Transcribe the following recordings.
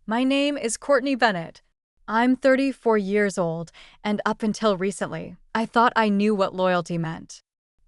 My name is Courtney Bennett. I'm 34 years old, and up until recently, I thought I knew what loyalty meant.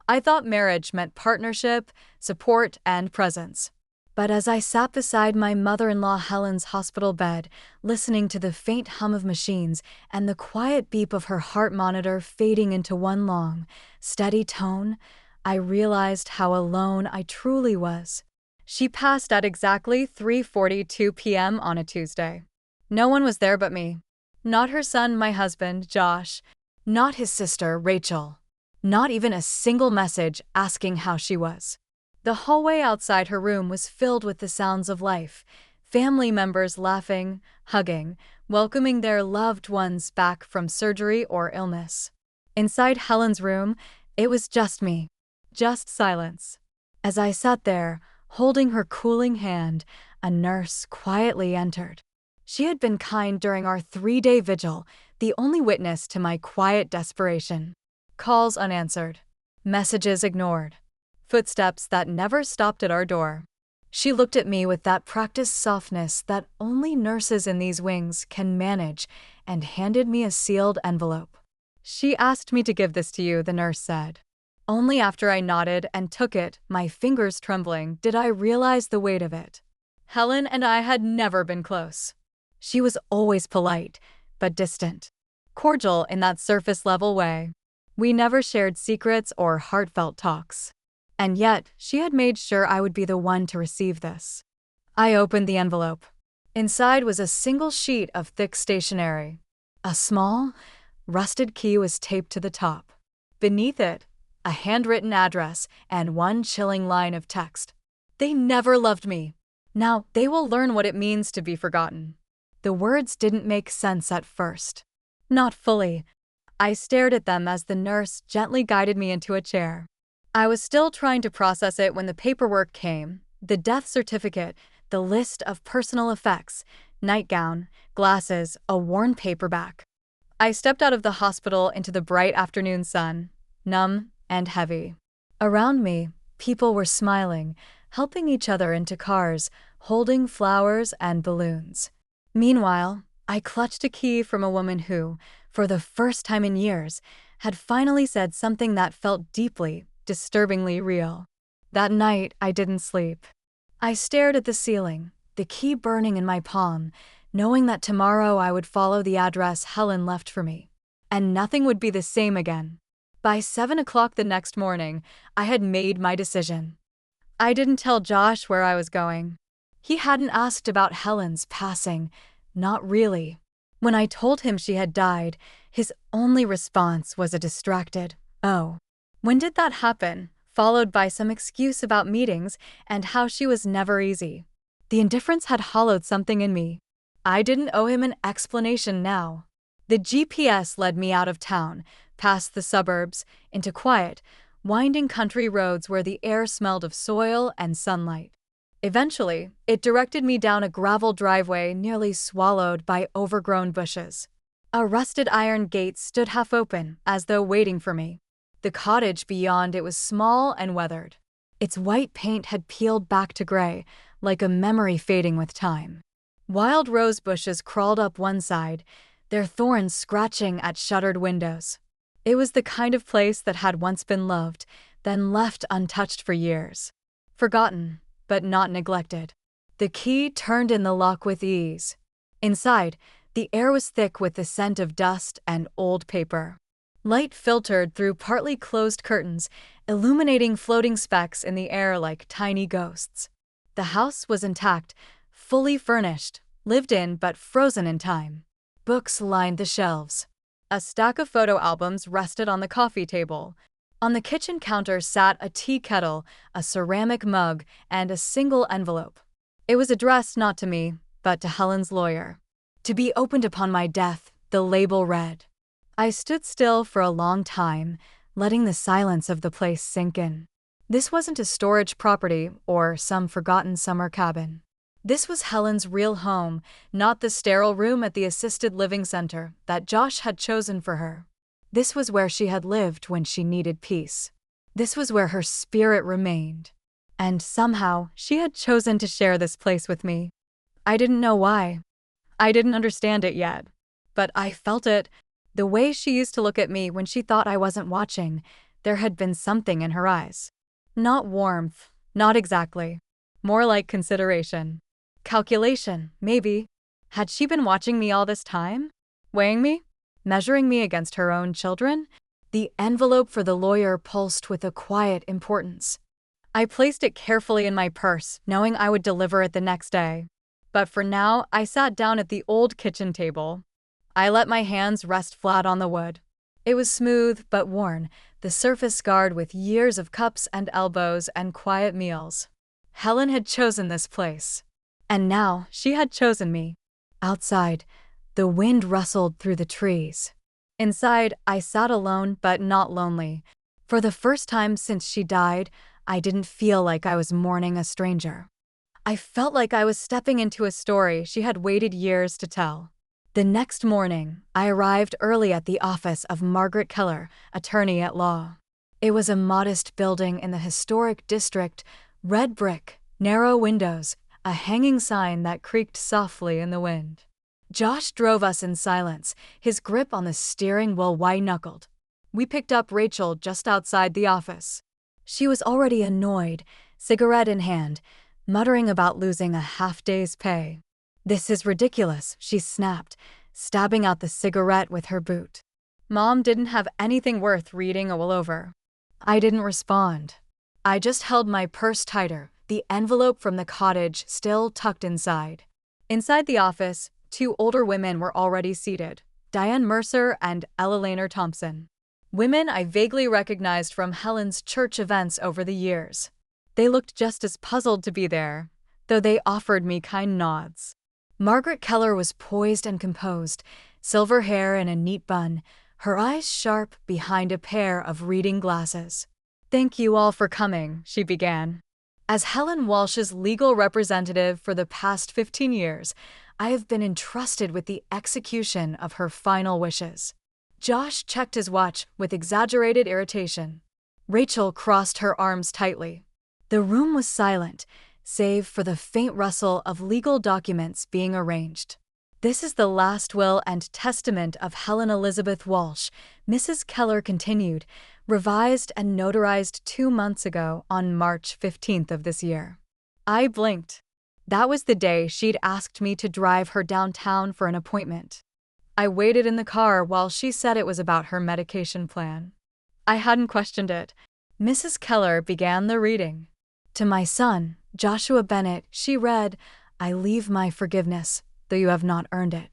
I thought marriage meant partnership, support, and presence. But as I sat beside my mother-in-law Helen's hospital bed, listening to the faint hum of machines and the quiet beep of her heart monitor fading into one long, steady tone, I realized how alone I truly was. She passed at exactly 3:42 p.m. on a Tuesday. No one was there but me. Not her son, my husband, Josh. Not his sister, Rachel. Not even a single message asking how she was. The hallway outside her room was filled with the sounds of life, family members laughing, hugging, welcoming their loved ones back from surgery or illness. Inside Helen's room, it was just me. Just silence. As I sat there, holding her cooling hand, a nurse quietly entered. She had been kind during our 3-day vigil, the only witness to my quiet desperation. Calls unanswered. Messages ignored. Footsteps that never stopped at our door. She looked at me with that practiced softness that only nurses in these wings can manage and handed me a sealed envelope. She asked me to give this to you, the nurse said. Only after I nodded and took it, my fingers trembling, did I realize the weight of it. Helen and I had never been close. She was always polite, but distant. Cordial in that surface-level way. We never shared secrets or heartfelt talks. And yet, she had made sure I would be the one to receive this. I opened the envelope. Inside was a single sheet of thick stationery. A small, rusted key was taped to the top. Beneath it, a handwritten address and one chilling line of text. They never loved me. Now they will learn what it means to be forgotten. The words didn't make sense at first. Not fully. I stared at them as the nurse gently guided me into a chair. I was still trying to process it when the paperwork came, the death certificate, the list of personal effects, nightgown, glasses, a worn paperback. I stepped out of the hospital into the bright afternoon sun, numb and heavy. Around me, people were smiling, helping each other into cars, holding flowers and balloons. Meanwhile, I clutched a key from a woman who, for the first time in years, had finally said something that felt deeply, disturbingly real. That night, I didn't sleep. I stared at the ceiling, the key burning in my palm, knowing that tomorrow I would follow the address Helen left for me, and nothing would be the same again. By 7 o'clock the next morning, I had made my decision. I didn't tell Josh where I was going. He hadn't asked about Helen's passing, not really. When I told him she had died, his only response was a distracted, "Oh. When did that happen?" followed by some excuse about meetings and how she was never easy. The indifference had hollowed something in me. I didn't owe him an explanation now. The GPS led me out of town, past the suburbs, into quiet, winding country roads where the air smelled of soil and sunlight. Eventually, it directed me down a gravel driveway nearly swallowed by overgrown bushes. A rusted iron gate stood half open, as though waiting for me. The cottage beyond it was small and weathered. Its white paint had peeled back to gray, like a memory fading with time. Wild rose bushes crawled up one side, their thorns scratching at shuttered windows. It was the kind of place that had once been loved, then left untouched for years. Forgotten, but not neglected. The key turned in the lock with ease. Inside, the air was thick with the scent of dust and old paper. Light filtered through partly closed curtains, illuminating floating specks in the air like tiny ghosts. The house was intact, fully furnished, lived in but frozen in time. Books lined the shelves. A stack of photo albums rested on the coffee table. On the kitchen counter sat a tea kettle, a ceramic mug, and a single envelope. It was addressed not to me, but to Helen's lawyer. To be opened upon my death, the label read. I stood still for a long time, letting the silence of the place sink in. This wasn't a storage property or some forgotten summer cabin. This was Helen's real home, not the sterile room at the assisted living center that Josh had chosen for her. This was where she had lived when she needed peace. This was where her spirit remained. And somehow, she had chosen to share this place with me. I didn't know why. I didn't understand it yet, but I felt it. The way she used to look at me when she thought I wasn't watching, there had been something in her eyes. Not warmth, not exactly. More like consideration. Calculation, maybe. Had she been watching me all this time? Weighing me? Measuring me against her own children? The envelope for the lawyer pulsed with a quiet importance. I placed it carefully in my purse, knowing I would deliver it the next day. But for now, I sat down at the old kitchen table. I let my hands rest flat on the wood. It was smooth but worn, the surface scarred with years of cups and elbows and quiet meals. Helen had chosen this place. And now she had chosen me. Outside, the wind rustled through the trees. Inside, I sat alone but not lonely. For the first time since she died, I didn't feel like I was mourning a stranger. I felt like I was stepping into a story she had waited years to tell. The next morning, I arrived early at the office of Margaret Keller, attorney at law. It was a modest building in the historic district, red brick, narrow windows, a hanging sign that creaked softly in the wind. Josh drove us in silence, his grip on the steering wheel white-knuckled. We picked up Rachel just outside the office. She was already annoyed, cigarette in hand, muttering about losing a half-day's pay. "This is ridiculous," she snapped, stabbing out the cigarette with her boot. Mom didn't have anything worth reading all over. I didn't respond. I just held my purse tighter, the envelope from the cottage still tucked inside. Inside the office, two older women were already seated, Diane Mercer and Ella Laner Thompson. Women I vaguely recognized from Helen's church events over the years. They looked just as puzzled to be there, though they offered me kind nods. Margaret Keller was poised and composed, silver hair in a neat bun, her eyes sharp behind a pair of reading glasses. "Thank you all for coming," she began. "As Helen Walsh's legal representative for the past 15 years, I have been entrusted with the execution of her final wishes." Josh checked his watch with exaggerated irritation. Rachel crossed her arms tightly. The room was silent, save for the faint rustle of legal documents being arranged. "This is the last will and testament of Helen Elizabeth Walsh," Mrs. Keller continued, revised and notarized 2 months ago on March 15th of this year. I blinked. That was the day she'd asked me to drive her downtown for an appointment. I waited in the car while she said it was about her medication plan. I hadn't questioned it. Mrs. Keller began the reading. To my son, Joshua Bennett, she read, "I leave my forgiveness, though you have not earned it."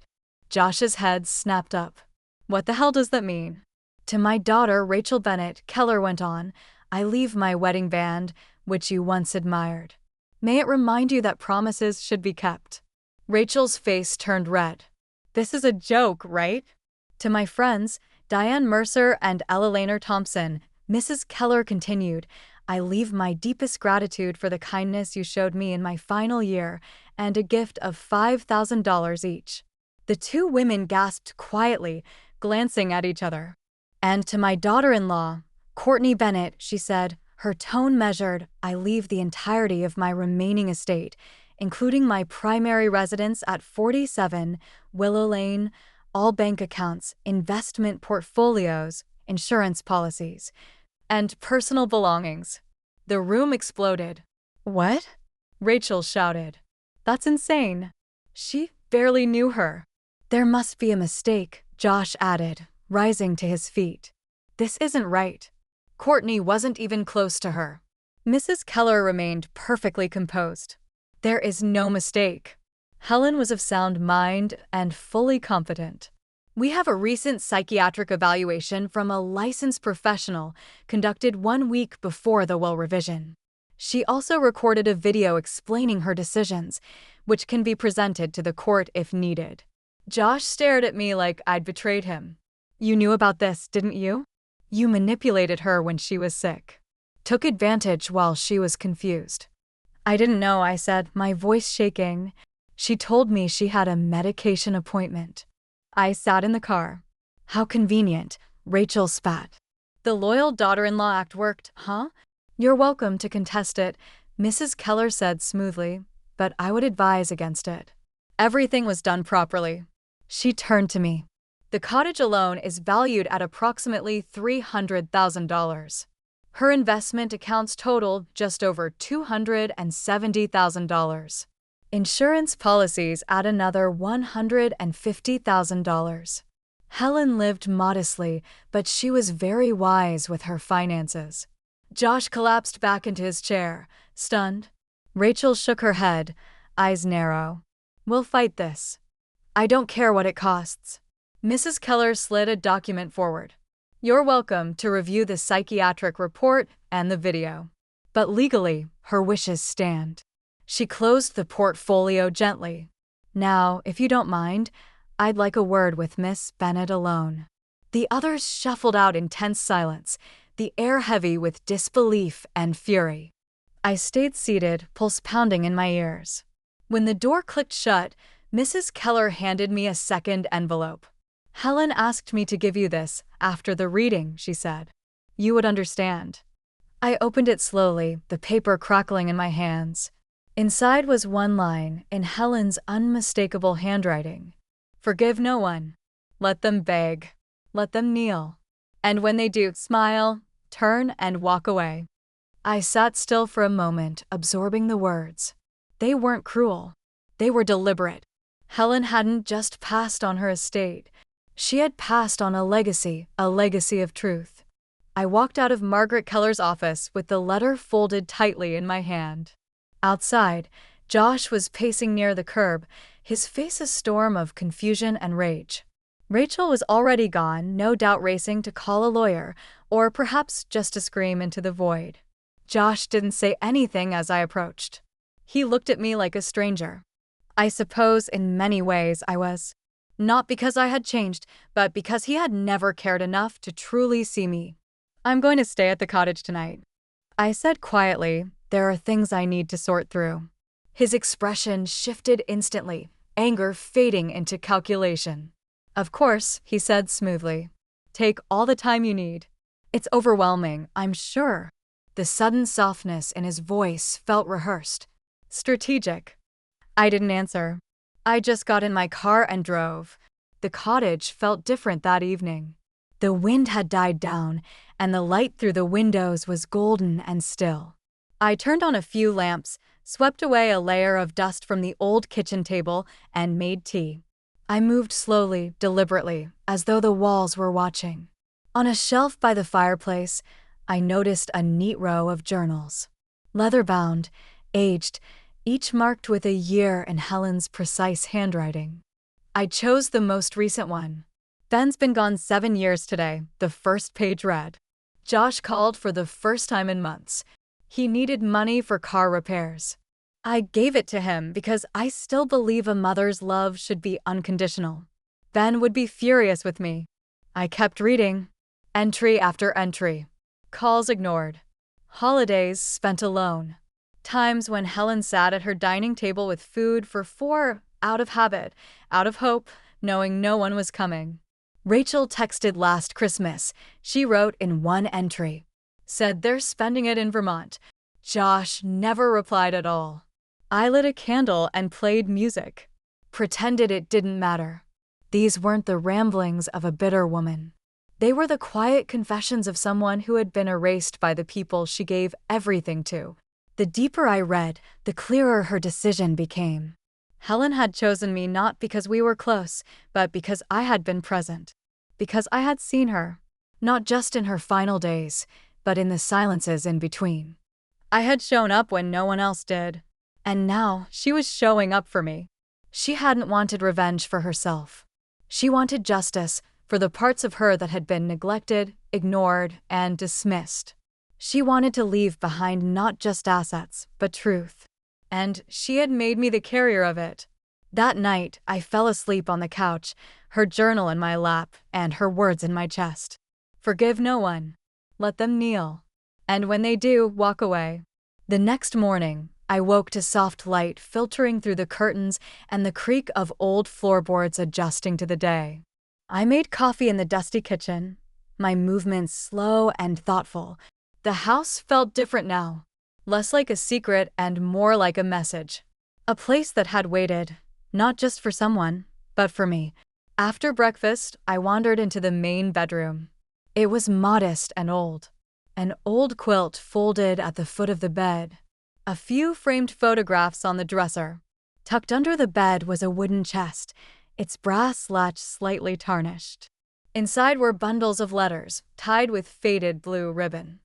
Josh's head snapped up. What the hell does that mean? To my daughter, Rachel Bennett, Keller went on, "I leave my wedding band, which you once admired. May it remind you that promises should be kept." Rachel's face turned red. "This is a joke, right?" To my friends, Diane Mercer and Ella Laner Thompson, Mrs. Keller continued, "I leave my deepest gratitude for the kindness you showed me in my final year and a gift of $5,000 each." The two women gasped quietly, glancing at each other. "And to my daughter-in-law, Courtney Bennett," she said, her tone measured, "I leave the entirety of my remaining estate, including my primary residence at 47 Willow Lane, all bank accounts, investment portfolios, insurance policies, and personal belongings." The room exploded. "What?" Rachel shouted. "That's insane." She barely knew her. "There must be a mistake," Josh added, rising to his feet. "This isn't right." Courtney wasn't even close to her. Mrs. Keller remained perfectly composed. "There is no mistake." Helen was of sound mind and fully competent. "We have a recent psychiatric evaluation from a licensed professional conducted 1 week before the will revision. She also recorded a video explaining her decisions, which can be presented to the court if needed." Josh stared at me like I'd betrayed him. "You knew about this, didn't you? You manipulated her when she was sick. Took advantage while she was confused." "I didn't know," I said, my voice shaking. "She told me she had a medication appointment." I sat in the car. "How convenient," Rachel spat. "The loyal daughter-in-law act worked, huh?" "You're welcome to contest it," Mrs. Keller said smoothly, "but I would advise against it." Everything was done properly. She turned to me. The cottage alone is valued at approximately $300,000. Her investment accounts total just over $270,000. Insurance policies add another $150,000. Helen lived modestly, but she was very wise with her finances. Josh collapsed back into his chair, stunned. Rachel shook her head, eyes narrow. We'll fight this. I don't care what it costs. Mrs. Keller slid a document forward. You're welcome to review the psychiatric report and the video. But legally, her wishes stand. She closed the portfolio gently. Now, if you don't mind, I'd like a word with Miss Bennet alone. The others shuffled out in tense silence, the air heavy with disbelief and fury. I stayed seated, pulse pounding in my ears. When the door clicked shut, Mrs. Keller handed me a second envelope. Helen asked me to give you this after the reading, she said. You would understand. I opened it slowly, the paper crackling in my hands. Inside was one line in Helen's unmistakable handwriting. Forgive no one. Let them beg. Let them kneel. And when they do, smile, turn, and walk away. I sat still for a moment, absorbing the words. They weren't cruel. They were deliberate. Helen hadn't just passed on her estate. She had passed on a legacy of truth. I walked out of Margaret Keller's office with the letter folded tightly in my hand. Outside, Josh was pacing near the curb, his face a storm of confusion and rage. Rachel was already gone, no doubt racing to call a lawyer, or perhaps just to scream into the void. Josh didn't say anything as I approached. He looked at me like a stranger. I suppose in many ways I was. Not because I had changed, but because he had never cared enough to truly see me. I'm going to stay at the cottage tonight. I said quietly, there are things I need to sort through. His expression shifted instantly, anger fading into calculation. Of course, he said smoothly. Take all the time you need. It's overwhelming, I'm sure. The sudden softness in his voice felt rehearsed. Strategic. I didn't answer. I just got in my car and drove. The cottage felt different that evening. The wind had died down, and the light through the windows was golden and still. I turned on a few lamps, swept away a layer of dust from the old kitchen table, and made tea. I moved slowly, deliberately, as though the walls were watching. On a shelf by the fireplace, I noticed a neat row of journals. Leather-bound, aged, each marked with a year in Helen's precise handwriting. I chose the most recent one. Ben's been gone 7 years today, the first page read. Josh called for the first time in months. He needed money for car repairs. I gave it to him because I still believe a mother's love should be unconditional. Ben would be furious with me. I kept reading. Entry after entry. Calls ignored. Holidays spent alone. Times when Helen sat at her dining table with food for 4, out of habit, out of hope, knowing no one was coming. Rachel texted last Christmas. She wrote in one entry. Said they're spending it in Vermont. Josh never replied at all. I lit a candle and played music. Pretended it didn't matter. These weren't the ramblings of a bitter woman. They were the quiet confessions of someone who had been erased by the people she gave everything to. The deeper I read, the clearer her decision became. Helen had chosen me not because we were close, but because I had been present. Because I had seen her, not just in her final days, but in the silences in between. I had shown up when no one else did. And now she was showing up for me. She hadn't wanted revenge for herself. She wanted justice for the parts of her that had been neglected, ignored, and dismissed. She wanted to leave behind not just assets, but truth. And she had made me the carrier of it. That night, I fell asleep on the couch, her journal in my lap, and her words in my chest. Forgive no one. Let them kneel. And when they do, walk away. The next morning, I woke to soft light filtering through the curtains and the creak of old floorboards adjusting to the day. I made coffee in the dusty kitchen, my movements slow and thoughtful. The house felt different now, less like a secret and more like a message. A place that had waited, Not just for someone, but for me. After breakfast, I wandered into the main bedroom. It was modest and old. An old quilt folded at the foot of the bed. A few framed photographs on the dresser. Tucked under the bed was a wooden chest, its brass latch slightly tarnished. Inside were bundles of letters, tied with faded blue ribbon.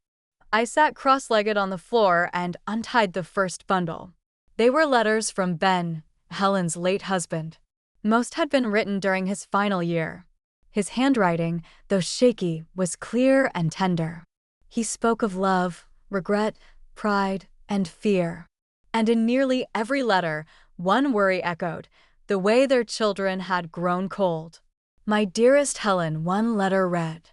I sat cross-legged on the floor and untied the first bundle. They were letters from Ben, Helen's late husband. Most had been written during his final year. His handwriting, though shaky, was clear and tender. He spoke of love, regret, pride, and fear. And in nearly every letter, one worry echoed, the way their children had grown cold. My dearest Helen, one letter read.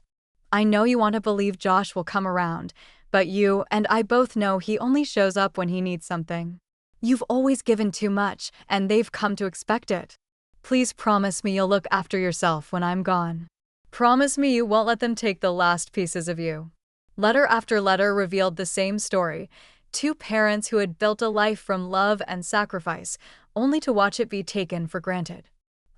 I know you want to believe Josh will come around, but you and I both know he only shows up when he needs something. You've always given too much, and they've come to expect it. Please promise me you'll look after yourself when I'm gone. Promise me you won't let them take the last pieces of you. Letter after letter revealed the same story. Two parents who had built a life from love and sacrifice, only to watch it be taken for granted.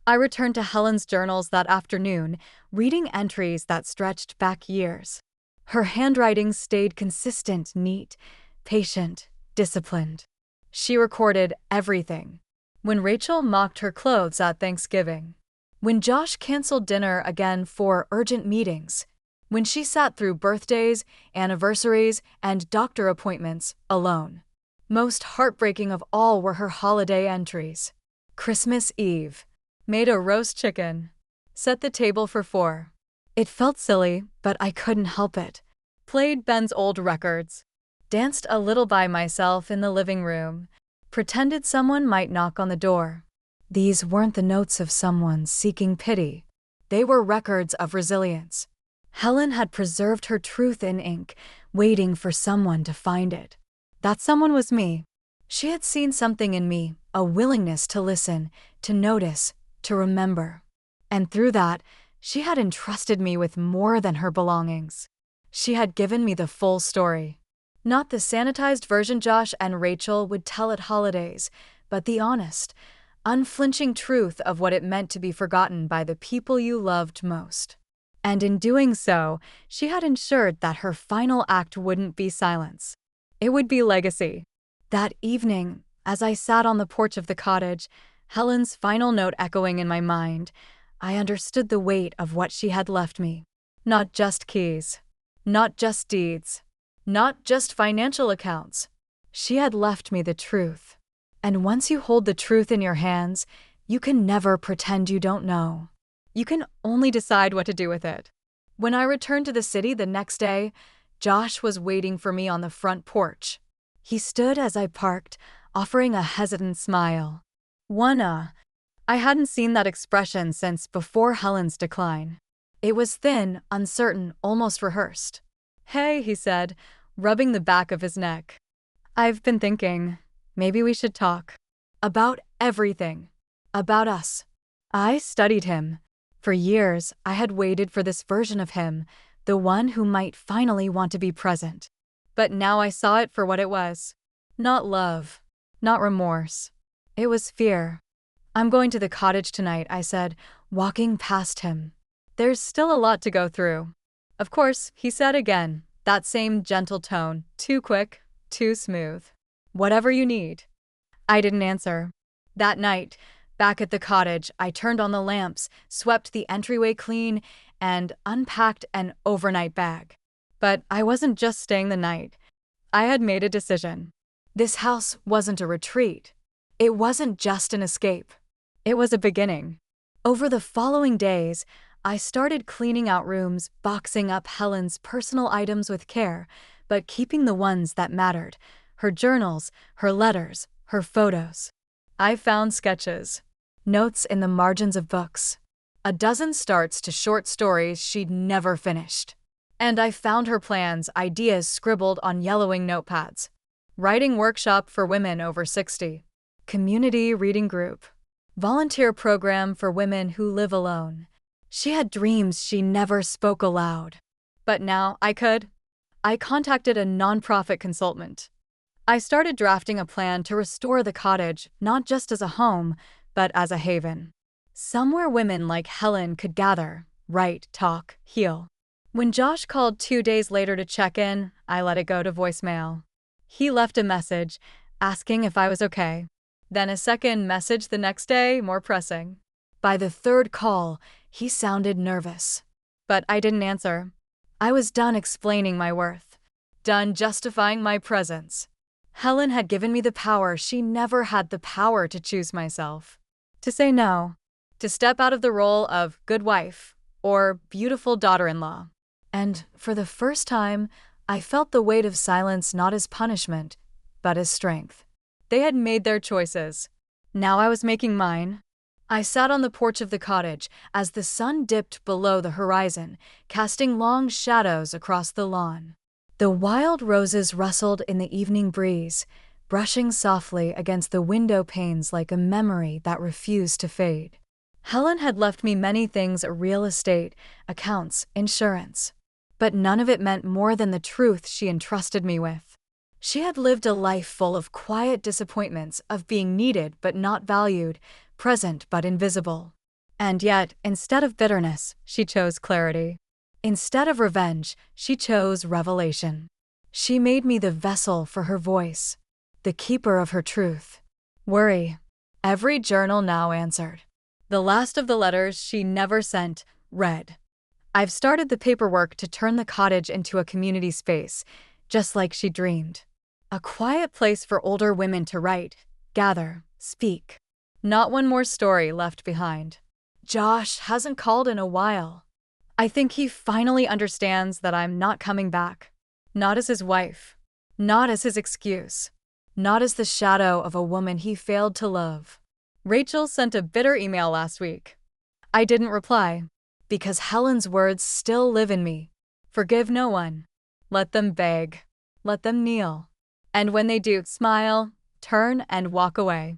I returned to Helen's journals that afternoon, reading entries that stretched back years. Her handwriting stayed consistent, neat, patient, disciplined. She recorded everything. When Rachel mocked her clothes at Thanksgiving. When Josh canceled dinner again for urgent meetings. When she sat through birthdays, anniversaries, and doctor appointments alone. Most heartbreaking of all were her holiday entries. Christmas Eve. Made a roast chicken. Set the table for 4. It felt silly, but I couldn't help it. Played Ben's old records. Danced a little by myself in the living room. Pretended someone might knock on the door. These weren't the notes of someone seeking pity. They were records of resilience. Helen had preserved her truth in ink, waiting for someone to find it. That someone was me. She had seen something in me, a willingness to listen, to notice, to remember. And through that, she had entrusted me with more than her belongings. She had given me the full story. Not the sanitized version Josh and Rachel would tell at holidays, but the honest, unflinching truth of what it meant to be forgotten by the people you loved most. And in doing so, she had ensured that her final act wouldn't be silence. It would be legacy. That evening, as I sat on the porch of the cottage, Helen's final note echoing in my mind, I understood the weight of what she had left me. Not just keys. Not just deeds. Not just financial accounts. She had left me the truth. And once you hold the truth in your hands, you can never pretend you don't know. You can only decide what to do with it. When I returned to the city the next day, Josh was waiting for me on the front porch. He stood as I parked, offering a hesitant smile. I hadn't seen that expression since before Helen's decline. It was thin, uncertain, almost rehearsed. Hey, he said, rubbing the back of his neck. I've been thinking, maybe we should talk. About everything. About us. I studied him. For years, I had waited for this version of him, the one who might finally want to be present. But now I saw it for what it was. Not love. Not remorse. It was fear. I'm going to the cottage tonight, I said, walking past him. There's still a lot to go through. Of course, he said again, that same gentle tone, too quick, too smooth. Whatever you need. I didn't answer. That night, back at the cottage, I turned on the lamps, swept the entryway clean, and unpacked an overnight bag. But I wasn't just staying the night. I had made a decision. This house wasn't a retreat. It wasn't just an escape. It was a beginning. Over the following days, I started cleaning out rooms, boxing up Helen's personal items with care, but keeping the ones that mattered, her journals, her letters, her photos. I found sketches, notes in the margins of books, a dozen starts to short stories she'd never finished. And I found her plans, ideas scribbled on yellowing notepads. Writing workshop for women over 60. Community reading group. Volunteer program for women who live alone. She had dreams she never spoke aloud. But now I could. I contacted a nonprofit consultant. I started drafting a plan to restore the cottage, not just as a home, but as a haven. Somewhere women like Helen could gather, write, talk, heal. When Josh called 2 days later to check in, I let it go to voicemail. He left a message, asking if I was okay. Then a second message the next day, more pressing. By the third call, he sounded nervous. But I didn't answer. I was done explaining my worth. Done justifying my presence. Helen had given me the power she never had the power to choose myself. To say no. To step out of the role of good wife or beautiful daughter-in-law. And for the first time, I felt the weight of silence not as punishment, but as strength. They had made their choices. Now I was making mine. I sat on the porch of the cottage as the sun dipped below the horizon, casting long shadows across the lawn. The wild roses rustled in the evening breeze, brushing softly against the window panes like a memory that refused to fade. Helen had left me many things: real estate, accounts, insurance. But none of it meant more than the truth she entrusted me with. She had lived a life full of quiet disappointments, of being needed but not valued, present but invisible. And yet, instead of bitterness, she chose clarity. Instead of revenge, she chose revelation. She made me the vessel for her voice, the keeper of her truth. Worry. Every journal now answered. The last of the letters she never sent read. I've started the paperwork to turn the cottage into a community space, just like she dreamed. A quiet place for older women to write, gather, speak. Not one more story left behind. Josh hasn't called in a while. I think he finally understands that I'm not coming back. Not as his wife. Not as his excuse. Not as the shadow of a woman he failed to love. Rachel sent a bitter email last week. I didn't reply. Because Helen's words still live in me. Forgive no one. Let them beg. Let them kneel. And when they do, smile, turn, and walk away.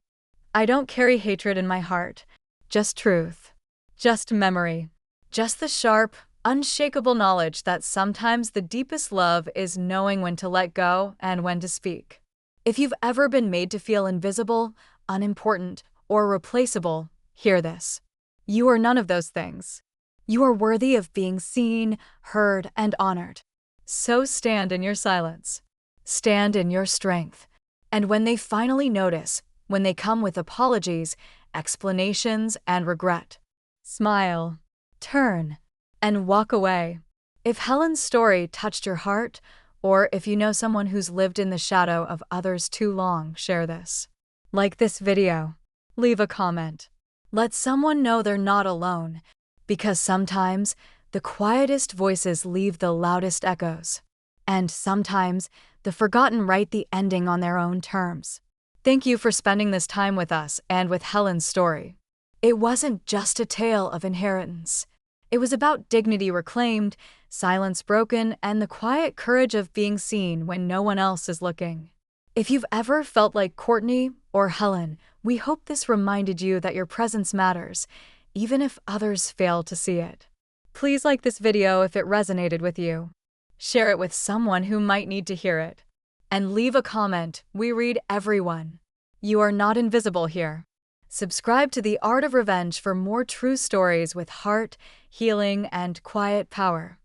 I don't carry hatred in my heart. Just truth. Just memory. Just the sharp, unshakable knowledge that sometimes the deepest love is knowing when to let go and when to speak. If you've ever been made to feel invisible, unimportant, or replaceable, hear this. You are none of those things. You are worthy of being seen, heard, and honored. So stand in your silence. Stand in your strength. And when they finally notice, when they come with apologies, explanations, and regret, smile, turn, and walk away. If Helen's story touched your heart, or if you know someone who's lived in the shadow of others too long, share this. Like this video. Leave a comment. Let someone know they're not alone. Because sometimes, the quietest voices leave the loudest echoes. And sometimes, the forgotten write the ending on their own terms. Thank you for spending this time with us and with Helen's story. It wasn't just a tale of inheritance. It was about dignity reclaimed, silence broken, and the quiet courage of being seen when no one else is looking. If you've ever felt like Courtney or Helen, we hope this reminded you that your presence matters, even if others fail to see it. Please like this video if it resonated with you. Share it with someone who might need to hear it. And leave a comment. We read everyone. You are not invisible here. Subscribe to The Art of Revenge for more true stories with heart, healing, and quiet power.